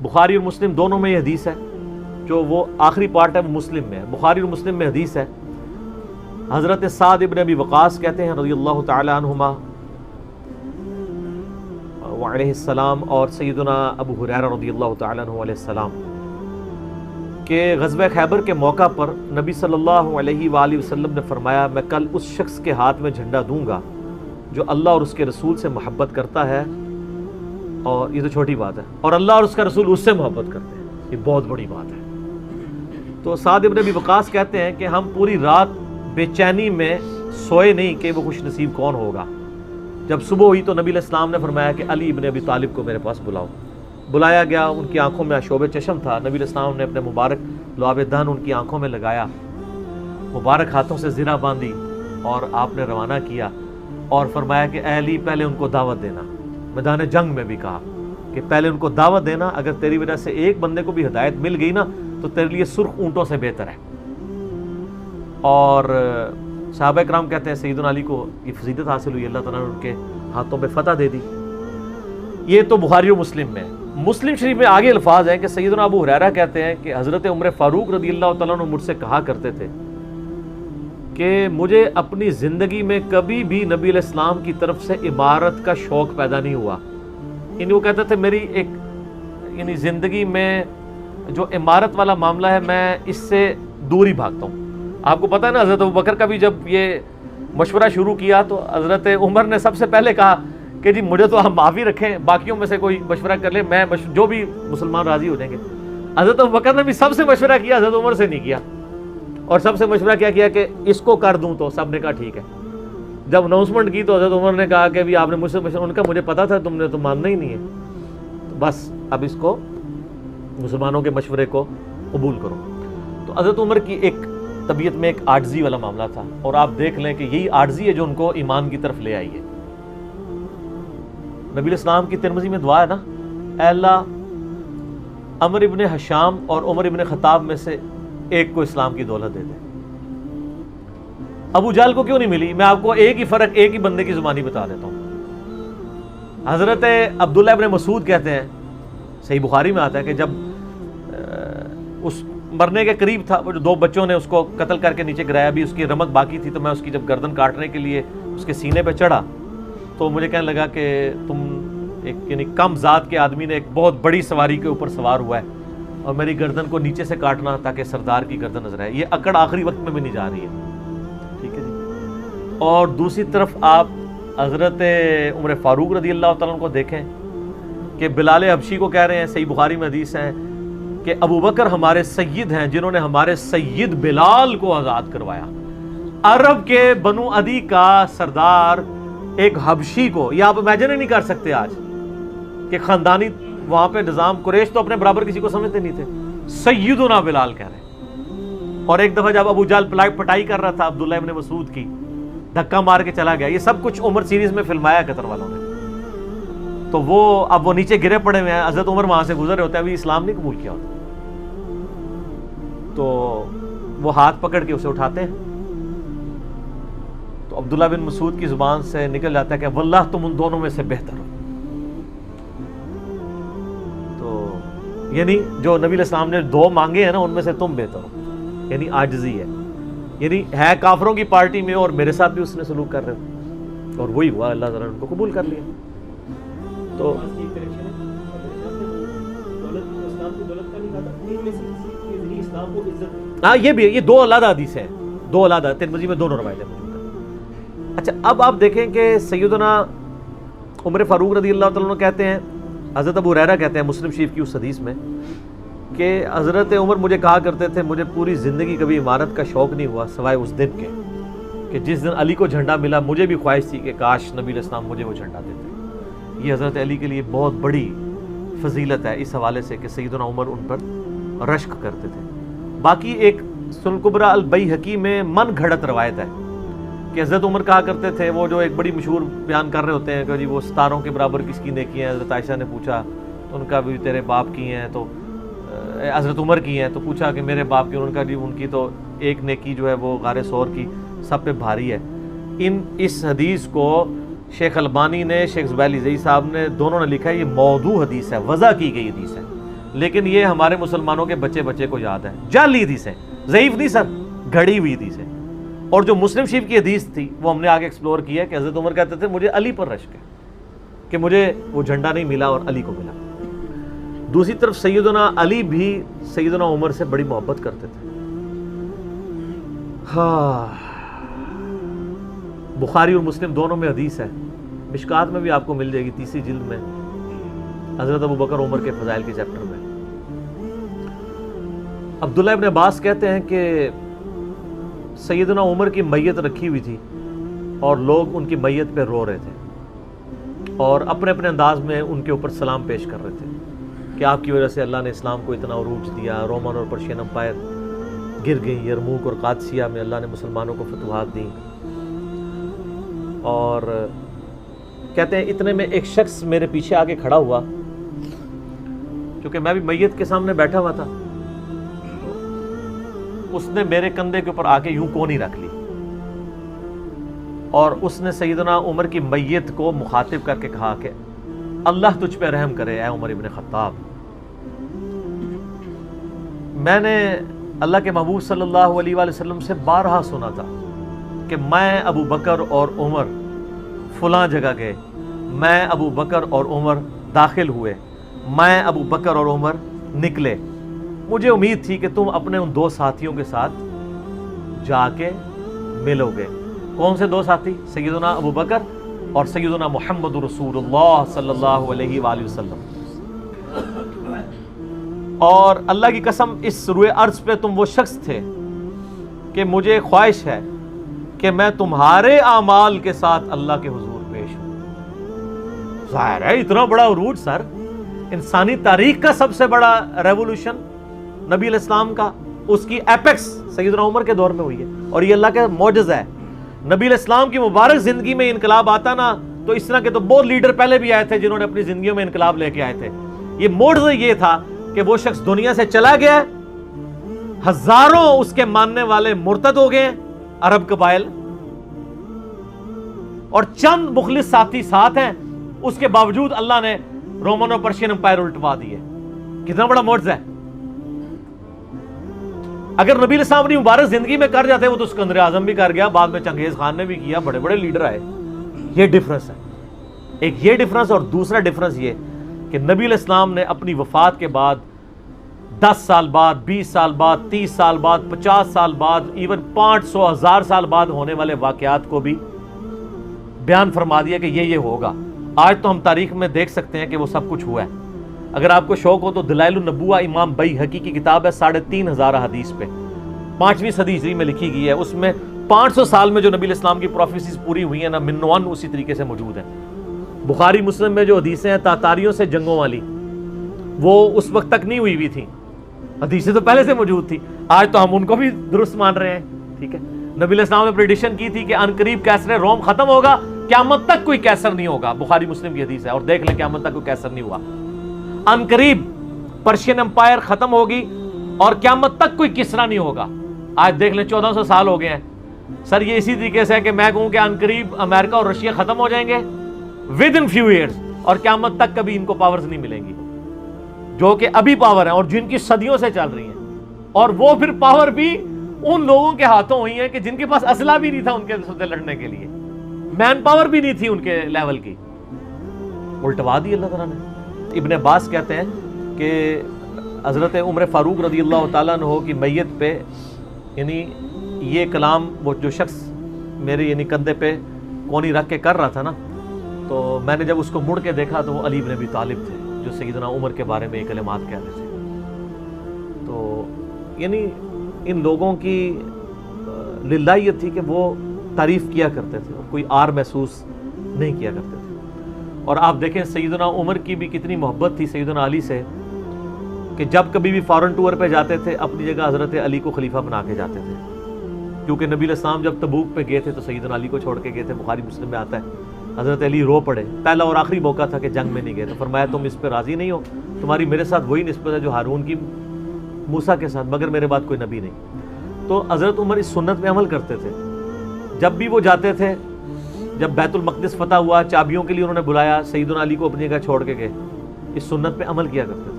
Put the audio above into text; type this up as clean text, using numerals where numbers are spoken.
بخاری اور مسلم دونوں میں یہ حدیث ہے، جو وہ آخری پارٹ ہے وہ مسلم میں ہے، بخاری اور مسلم میں حدیث ہے۔ حضرت سعد ابن ابی وقاص کہتے ہیں رضی اللہ تعالی عنہما وعلیہ السلام، اور سیدنا ابو ہریرہ رضی اللہ تعالی عنہ علیہ السلام، کہ غزوہ خیبر کے موقع پر نبی صلی اللہ علیہ وآلہ وسلم نے فرمایا میں کل اس شخص کے ہاتھ میں جھنڈا دوں گا جو اللہ اور اس کے رسول سے محبت کرتا ہے، اور یہ تو چھوٹی بات ہے، اور اللہ اور اس کا رسول اس سے محبت کرتے ہیں، یہ بہت بڑی بات ہے۔ تو سعد ابن ابی وقاص کہتے ہیں کہ ہم پوری رات بے چینی میں سوئے نہیں کہ وہ خوش نصیب کون ہوگا۔ جب صبح ہوئی تو نبی علیہ السلام نے فرمایا کہ علی ابن ابی طالب کو میرے پاس بلاؤ۔ بلایا گیا، ان کی آنکھوں میں شوب چشم تھا، نبی علیہ السلام نے اپنے مبارک لعاب دہن ان کی آنکھوں میں لگایا، مبارک ہاتھوں سے زرہ باندھی اور آپ نے روانہ کیا، اور فرمایا کہ اے علی پہلے ان کو دعوت دینا۔ میدان جنگ میں بھی کہا کہ پہلے ان کو دعوت دینا، اگر تیری وجہ سے ایک بندے کو بھی ہدایت مل گئی نا تو تیرے لیے سرخ اونٹوں سے بہتر ہے۔ اور صحابہ کرام کہتے ہیں سیدنا علی کو یہ فضیلت حاصل ہوئی، اللہ تعالیٰ نے ان کے ہاتھوں پہ فتح دے دی۔ یہ تو بخاری و مسلم میں۔ مسلم شریف میں آگے الفاظ ہیں کہ سیدنا ابو ہریرہ کہتے ہیں کہ حضرت عمر فاروق رضی اللہ تعالیٰ عنہ مجھ سے کہا کرتے تھے کہ مجھے اپنی زندگی میں کبھی بھی نبی علیہ السلام کی طرف سے عمارت کا شوق پیدا نہیں ہوا، یعنی وہ کہتے تھے میری ایک یعنی زندگی میں جو عمارت والا معاملہ ہے میں اس سے دور ہی بھاگتا ہوں۔ آپ کو پتہ ہے نا حضرت ابوبکر کا بھی جب یہ مشورہ شروع کیا تو حضرت عمر نے سب سے پہلے کہا کہ جی مجھے تو آپ معافی رکھیں، باقیوں میں سے کوئی مشورہ کر لے، میں جو بھی مسلمان راضی ہو جائیں گے۔ حضرت ابوبکر نے بھی سب سے مشورہ کیا، حضرت عمر سے نہیں کیا، اور سب سے مشورہ کیا کہ اس کو کر دوں، تو سب نے کہا ٹھیک ہے۔ جب اناؤنسمنٹ کی تو حضرت عمر نے کہا کہ بھی آپ نے مجھ سے مشورہ، ان کا مجھے پتا تھا تم نے تو ماننا ہی نہیں ہے، تو بس اب اس کو مسلمانوں کے مشورے کو قبول کرو۔ تو حضرت عمر کی ایک طبیعت میں ایک عاجزی والا معاملہ تھا، اور آپ دیکھ لیں کہ یہی عاجزی ہے جو ان کو ایمان کی طرف لے آئی ہے۔ نبی علیہ السلام کی ترمذی میں دعا ہے نا، اے اللہ عمر ابن حشام اور عمر ابن خطاب میں سے ایک کو اسلام کی دولت دے دے۔ ابو جہل کو کیوں نہیں ملی؟ میں آپ کو ایک ہی فرق ایک ہی بندے کی زبانی بتا دیتا ہوں۔ حضرت عبداللہ ابن مسعود کہتے ہیں، صحیح بخاری میں آتا ہے کہ جب اس مرنے کے قریب تھا، وہ جو دو بچوں نے اس کو قتل کر کے نیچے گرایا، بھی اس کی رمق باقی تھی، تو میں اس کی جب گردن کاٹنے کے لیے اس کے سینے پہ چڑھا تو مجھے کہنے لگا کہ تم ایک یعنی کم ذات کے آدمی نے ایک بہت بڑی سواری کے اوپر سوار ہوا ہے اور میری گردن کو نیچے سے کاٹنا تاکہ سردار کی گردن نظر آئے۔ یہ اکڑ آخری وقت میں بھی نہیں جا رہی ہے، ٹھیک ہے جی۔ اور دوسری طرف آپ حضرت عمر فاروق رضی اللہ تعالیٰ عنہ کو دیکھیں کہ بلال حبشی کو کہہ رہے ہیں، صحیح بخاری میں حدیث ہے کہ ابوبکر ہمارے سید ہیں جنہوں نے ہمارے سید بلال کو آزاد کروایا۔ عرب کے بنو عدی کا سردار ایک حبشی کو، یہ آپ امیجن ہی نہیں کر سکتے آج کہ خاندانی وہاں پہ نظام، قریش تو اپنے برابر کسی کو سمجھتے نہیں تھے، سیدنا بلال کہہ رہے ہیں۔ اور ایک دفعہ جب ابو جہل پٹائی کر رہا تھا عبداللہ ابن مسعود کی، دھکا مار کے چلا گیا۔ یہ سب کچھ عمر سیریز میں فلمایا قطر والوں نے۔ تو وہ اب وہ نیچے گرے پڑے ہوئے ہیں، حضرت عمر وہاں سے گزر رہے ہوتے ہیں، ابھی اسلام نہیں قبول کیا ہوتا، تو وہ ہاتھ پکڑ کے اسے اٹھاتے ہیں، تو عبداللہ بن مسعود کی زبان سے نکل جاتا ہے کہ واللہ تم ان دونوں میں سے بہتر ہو۔ تو یعنی جو نبی علیہ السلام نے دو مانگے ہیں نا، ان میں سے تم بہتر ہو، یعنی عاجزی ہے، یعنی ہے کافروں کی پارٹی میں اور میرے ساتھ بھی اس نے سلوک کر رہے ہو، اور وہی ہوا، اللہ تعالیٰ نے ان کو قبول کر لیا۔ تو ہاں یہ بھی، یہ دو علیحدہ حدیث ہیں، دو علیحدہ، ترمذی میں دونوں روایتیں موجود ہیں۔ اچھا اب آپ دیکھیں کہ سیدنا عمر فاروق رضی اللہ تعالیٰ عنہ کہتے ہیں، حضرت ابو ہریرہ کہتے ہیں مسلم شریف کی اس حدیث میں کہ حضرت عمر مجھے کہا کرتے تھے مجھے پوری زندگی کبھی عمارت کا شوق نہیں ہوا سوائے اس دن کے کہ جس دن علی کو جھنڈا ملا، مجھے بھی خواہش تھی کہ کاش نبی علیہ السلام مجھے وہ جھنڈا دیتے۔ یہ حضرت علی کے لیے بہت بڑی فضیلت ہے اس حوالے سے کہ سیدنا عمر ان پر رشک کرتے تھے۔ باقی ایک سنن کبریٰ البیہقی میں من گھڑت روایت ہے کہ حضرت عمر کہا کرتے تھے، وہ جو ایک بڑی مشہور بیان کر رہے ہوتے ہیں کہ جی وہ ستاروں کے برابر کس کی نیکی ہیں، حضرت عائشہ نے پوچھا تو ان کا بھی تیرے باپ کی ہیں، تو حضرت عمر کی ہیں، تو پوچھا کہ میرے باپ کی، ان کا جی ان کی تو ایک نیکی جو ہے وہ غار ثور کی سب پہ بھاری ہے۔ اس حدیث کو شیخ البانی نے، شیخ زبیلی زئی صاحب نے، دونوں نے لکھا ہے یہ موضوع حدیث ہے، وضع کی گئی حدیث ہے، لیکن یہ ہمارے مسلمانوں کے بچے بچے کو یاد ہے. جعلی حدیثیں، ضعیف نہیں سر، گھڑی ہوئی حدیثیں. اور جو مسلم شریف کی حدیث تھی وہ ہم نے آگے ایکسپلور کیا کہ حضرت عمر کہتے تھے مجھے علی پر رشک ہے کہ مجھے وہ جھنڈا نہیں ملا اور علی کو ملا. دوسری طرف سیدنا علی بھی سیدنا عمر سے بڑی محبت کرتے تھے. ہاں، بخاری اور مسلم دونوں میں حدیث ہے، مشکات میں بھی آپ کو مل جائے گی 3 جلد میں، حضرت ابو بکر عمر کے فضائل کے چیپٹر میں. عبداللہ ابن عباس کہتے ہیں کہ سیدنا عمر کی میت رکھی ہوئی تھی اور لوگ ان کی میت پہ رو رہے تھے اور اپنے اپنے انداز میں ان کے اوپر سلام پیش کر رہے تھے کہ آپ کی وجہ سے اللہ نے اسلام کو اتنا عروج دیا، رومن اور پرشین امپائر گر گئی، یرموک اور قادسیہ میں اللہ نے مسلمانوں کو فتوحات دیں. اور کہتے ہیں اتنے میں ایک شخص میرے پیچھے آ کے کھڑا ہوا، کیونکہ میں بھی میت کے سامنے بیٹھا ہوا تھا. اس نے میرے کندھے کے اوپر آ کے یوں کونی رکھ لی اور اس نے سیدنا عمر کی میت کو مخاطب کر کے کہا کہ اللہ تجھ پہ رحم کرے اے عمر ابن خطاب. میں نے اللہ کے محبوب صلی اللہ علیہ وآلہ وسلم سے بارہا سنا تھا کہ میں ابو بکر اور عمر فلاں جگہ گئے، میں ابو بکر اور عمر داخل ہوئے، میں ابو بکر اور عمر نکلے. مجھے امید تھی کہ تم اپنے ان 2 ساتھیوں کے ساتھ جا کے ملو گے. کون سے 2 ساتھی؟ سیدنا ابو بکر اور سیدنا محمد رسول اللہ صلی اللہ علیہ وآلہ وسلم. اور اللہ کی قسم اس روئے ارض پہ تم وہ شخص تھے کہ مجھے خواہش ہے کہ میں تمہارے اعمال کے ساتھ اللہ کے حضور پیش ہوں. ظاہر ہے اتنا بڑا عروج سر، انسانی تاریخ کا سب سے بڑا ریولوشن نبی علیہ السلام کا، اس کی ایپیکس سیدنا عمر کے دور میں ہوئی ہے. اور یہ اللہ کا معجزہ ہے. نبی علیہ السلام کی مبارک زندگی میں انقلاب آتا نا تو اس طرح کے تو بہت لیڈر پہلے بھی آئے تھے جنہوں نے اپنی زندگیوں میں انقلاب لے کے آئے تھے. یہ معجزہ یہ تھا کہ وہ شخص دنیا سے چلا گیا، ہزاروں اس کے ماننے والے مرتد ہو گئے عرب قبائل، اور چند مخلص ساتھی ساتھ ہیں، اس کے باوجود اللہ نے رومن اور پرشین امپائر الٹوا دیے. کتنا بڑا معجزہ ہے. اگر نبی علیہ السلام اپنی مبارک زندگی میں کر جاتے، وہ تو اسکندر اعظم بھی کر گیا، بعد میں چنگیز خان نے بھی کیا، بڑے بڑے لیڈر آئے. یہ ڈفرنس ہے. ایک یہ ڈفرنس، اور دوسرا ڈفرنس یہ کہ نبی علیہ السلام نے اپنی وفات کے بعد 10 سال بعد، 20 سال بعد، 30 سال بعد، 50 سال بعد، ایون 500 1000 سال بعد ہونے والے واقعات کو بھی بیان فرما دیا کہ یہ ہوگا. آج تو ہم تاریخ میں دیکھ سکتے ہیں کہ وہ سب کچھ ہوا ہے. اگر آپ کو شوق ہو تو دلائل النبوہ امام بیہقی کی کتاب ہے 3500 حدیث پہ، 5ویں صدی ہجری میں لکھی گئی ہے. اس میں 500 سال میں جو نبی علیہ السلام کی پروفیسیز پوری ہوئی ہیں نا، منوان اسی طریقے سے موجود ہیں. بخاری مسلم میں جو حدیثیں ہیں تاتاریوں سے جنگوں والی، وہ اس وقت تک نہیں ہوئی تھیں، حدیثیں تو پہلے سے موجود تھی. آج تو ہم ان کو بھی درست مان رہے ہیں. ٹھیک ہے، نبی علیہ السلام نے پریڈکشن کی تھی کہ ان قریب کیسر روم ختم ہوگا، قیامت تک کوئی کیسر نہیں ہوگا. بخاری مسلم کی حدیث ہے، اور دیکھ لیں قیامت تک کوئی کیسر نہیں ہوا. ان قریب پرشین امپائر ختم ہوگی اور قیامت تک کوئی کسرا نہیں ہوگا. آج دیکھ لیں 1400 سال ہو گئے ہیں. سر یہ اسی طریقے سے ہے کہ میں کہوں کہ ان قریب امریکہ اور رشیا ختم ہو جائیں گے ود ان فیو ایئرز، اور قیامت تک کبھی ان کو پاورز نہیں ملیں گی جو کہ ابھی پاور ہیں اور جن کی صدیوں سے چل رہی ہیں. اور وہ پھر پاور بھی ان لوگوں کے ہاتھوں ہوئی ہیں کہ جن کے پاس اسلحہ بھی نہیں تھا ان کے ساتھ لڑنے کے لیے، مین پاور بھی نہیں تھی ان کے لیول کی. الٹوا دی اللہ تعالیٰ نے. ابن عباس کہتے ہیں کہ حضرت عمر فاروق رضی اللہ تعالیٰ عنہ کی میت پہ یعنی یہ کلام وہ جو شخص میرے یعنی کندھے پہ کونی رکھ کے کر رہا تھا نا، تو میں نے جب اس کو مڑ کے دیکھا تو وہ علی بن ابی طالب تھے جو سیدنا عمر کے بارے میں یہ کلمات کہہ رہے تھے. تو یعنی ان لوگوں کی للہیت تھی کہ وہ تعریف کیا کرتے تھے اور کوئی آر محسوس نہیں کیا کرتے تھے. اور آپ دیکھیں سیدنا عمر کی بھی کتنی محبت تھی سیدنا علی سے کہ جب کبھی بھی فارن ٹور پہ جاتے تھے اپنی جگہ حضرت علی کو خلیفہ بنا کے جاتے تھے. کیونکہ نبی علیہ السلام جب تبوک پہ گئے تھے تو سیدنا علی کو چھوڑ کے گئے تھے. بخاری مسلم میں آتا ہے حضرت علی رو پڑے. پہلا اور آخری موقع تھا کہ جنگ میں نہیں گئے. تو فرمایا تم اس پہ راضی نہیں ہو، تمہاری میرے ساتھ وہی نسبت ہے جو ہارون کی موسیٰ کے ساتھ، مگر میرے بعد کوئی نبی نہیں. تو حضرت عمر اس سنت پہ عمل کرتے تھے. جب بھی وہ جاتے تھے، جب بیت المقدس فتح ہوا چابیوں کے لیے انہوں نے بلایا، سیدنا علی کو اپنی جگہ چھوڑ کے گئے، اس سنت پہ عمل کیا کرتے تھے.